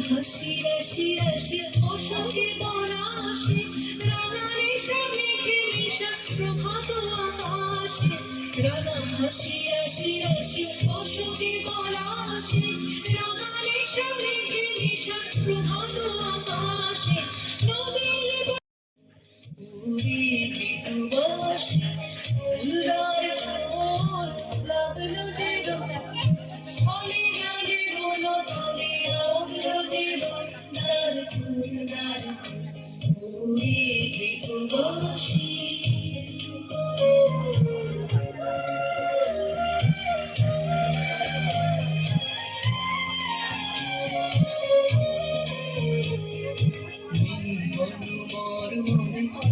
হাসি রাশি রাশি অসখী বনাশে রাঙা রেশা মেঘে মিশা প্রভাত আকাশে রাঙা হাসি রাশি রাশি অসখী বনাশে রাঙা রেশা মেঘে মিশা প্রভাত আকাশে নবীন উড়ে বিধুবাসী উদার ফুল লাগলো যে ছলে জানে বলো তলে আগলো যে দার ফুল উড়ে বিধুবাসী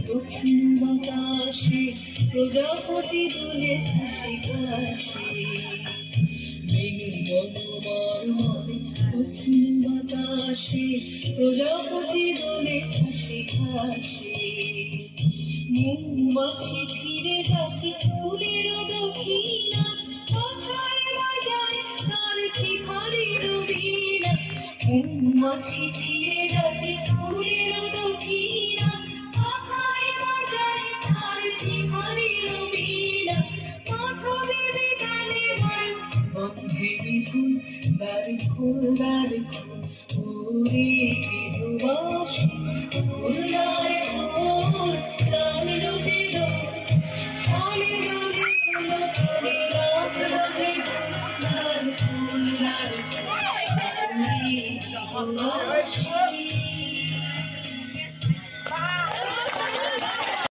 দক্ষিণ বাতাসে প্রজাপতি দোলে হাসি কাশি মেঘের বনমার মনে দক্ষিণ বাতাসে প্রজাপতি দোলে হাসি কাশি মৌমাছি ফিরে যাচ্ছে ফুলের দক্ষিণা কথায় বাজায় তার ভিখারি রবিনা মৌমাছি ফিরে যাচ্ছে ফুলের দক্ষিণা Dar